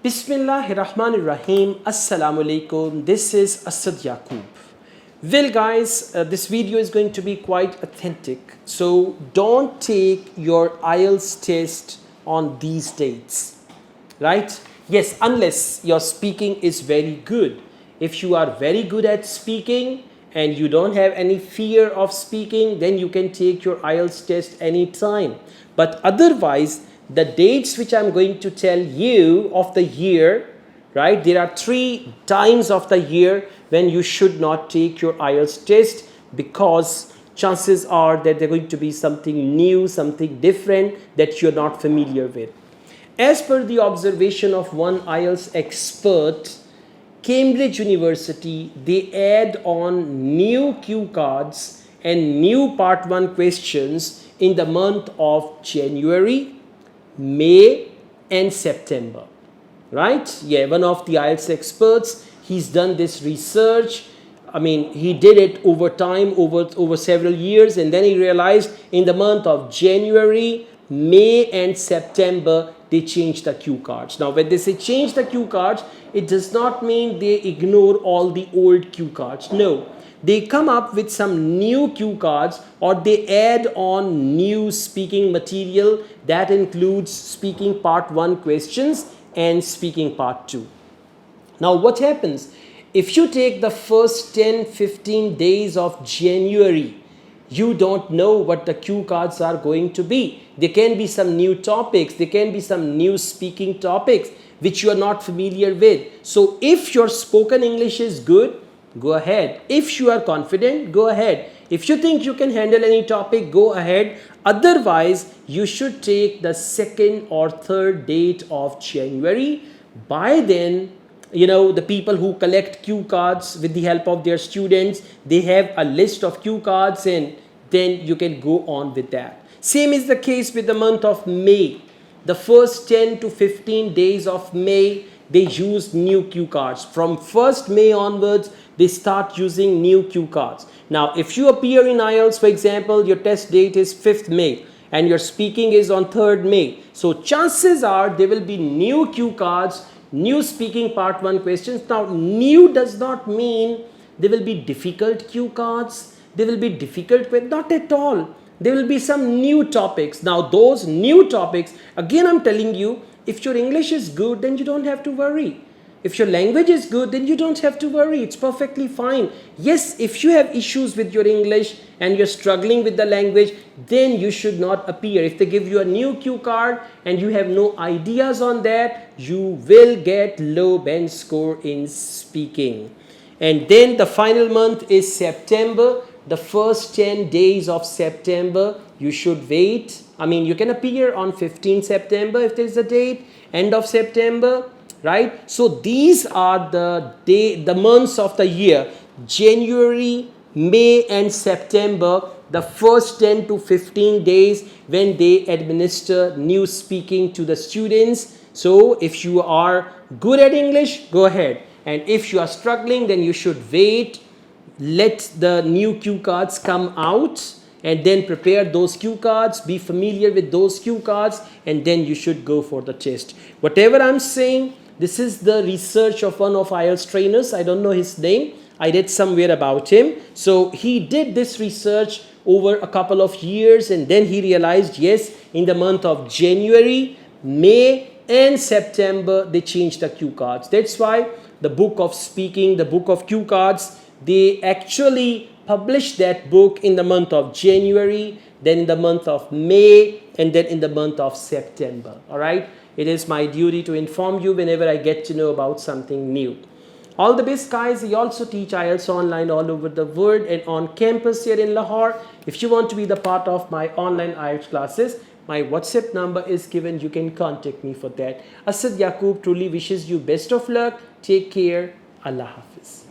Bismillahirrahmanirrahim. Assalamu alaikum. This is Asad Yaqub. Well guys, this video is going to be quite authentic. So don't take your IELTS test on these dates. Right? Yes, unless your speaking is very good. If you are very good at speaking and you don't have any fear of speaking, then you can take your IELTS test anytime. But otherwise, the dates which I'm going to tell you of the year, right? There are 3 times of the year when you should not take your IELTS test, because chances are that they're going to be something new, something different that you're not familiar with. As per the observation of one IELTS expert, Cambridge University, they add on new cue cards and new part 1 questions in the month of January, May and September, right? Yeah, one of the IELTS experts, he's done this research. I mean, he did it over time, over several years, and then he realized in the month of January, May and September, they changed the cue cards. Now, when they say change the cue cards, it does not mean they ignore all the old cue cards. No. They come up with some new cue cards, or they add on new speaking material that includes speaking part 1 questions and speaking part 2. Now what happens? If you take the first 10-15 days of January, you don't know what the cue cards are going to be. There can be some new topics, there can be some new speaking topics which you are not familiar with. So if your spoken English is good, go ahead. If you are confident, go ahead. If you think you can handle any topic, go ahead. Otherwise, you should take the 2nd or 3rd date of January. By then, you know, the people who collect cue cards with the help of their students, they have a list of cue cards, and then you can go on with that. Same is the case with the month of May. The first 10 to 15 days of May, they use new cue cards. From 1st May onwards, they start using new cue cards. Now, if you appear in IELTS, for example, your test date is 5th May and your speaking is on 3rd May. So chances are there will be new cue cards, new speaking part 1 questions. Now, new does not mean there will be difficult cue cards. There will be difficult, not at all. There will be some new topics. Now, those new topics, again, I'm telling you, if your English is good, then you don't have to worry. If your language is good, then you don't have to worry. It's perfectly fine. Yes, if you have issues with your English and you're struggling with the language, then you should not appear. If they give you a new cue card and you have no ideas on that, you will get low band score in speaking. And then the final month is September. The first 10 days of September, you should wait. I mean, you can appear on 15 September if there's a date, end of September, right? So these are the months of the year, January, May and September, the first 10 to 15 days when they administer new speaking to the students. So if you are good at English, go ahead. And if you are struggling, then you should wait. Let the new cue cards come out and then prepare those cue cards, be familiar with those cue cards, and then you should go for the test. Whatever I'm saying, this is the research of one of IELTS trainers. I don't know his name. I read somewhere about him. So he did this research over a couple of years, and then he realized, yes, in the month of January, May and September, they changed the cue cards. That's why the book of speaking, the book of cue cards, they actually published that book in the month of January, then in the month of May, and then in the month of September. All right? It is my duty to inform you whenever I get to know about something new. All the best, guys. We also teach IELTS online all over the world and on campus here in Lahore. If you want to be the part of my online IELTS classes, my WhatsApp number is given. You can contact me for that. Asad Yaqub truly wishes you best of luck. Take care. Allah Hafiz.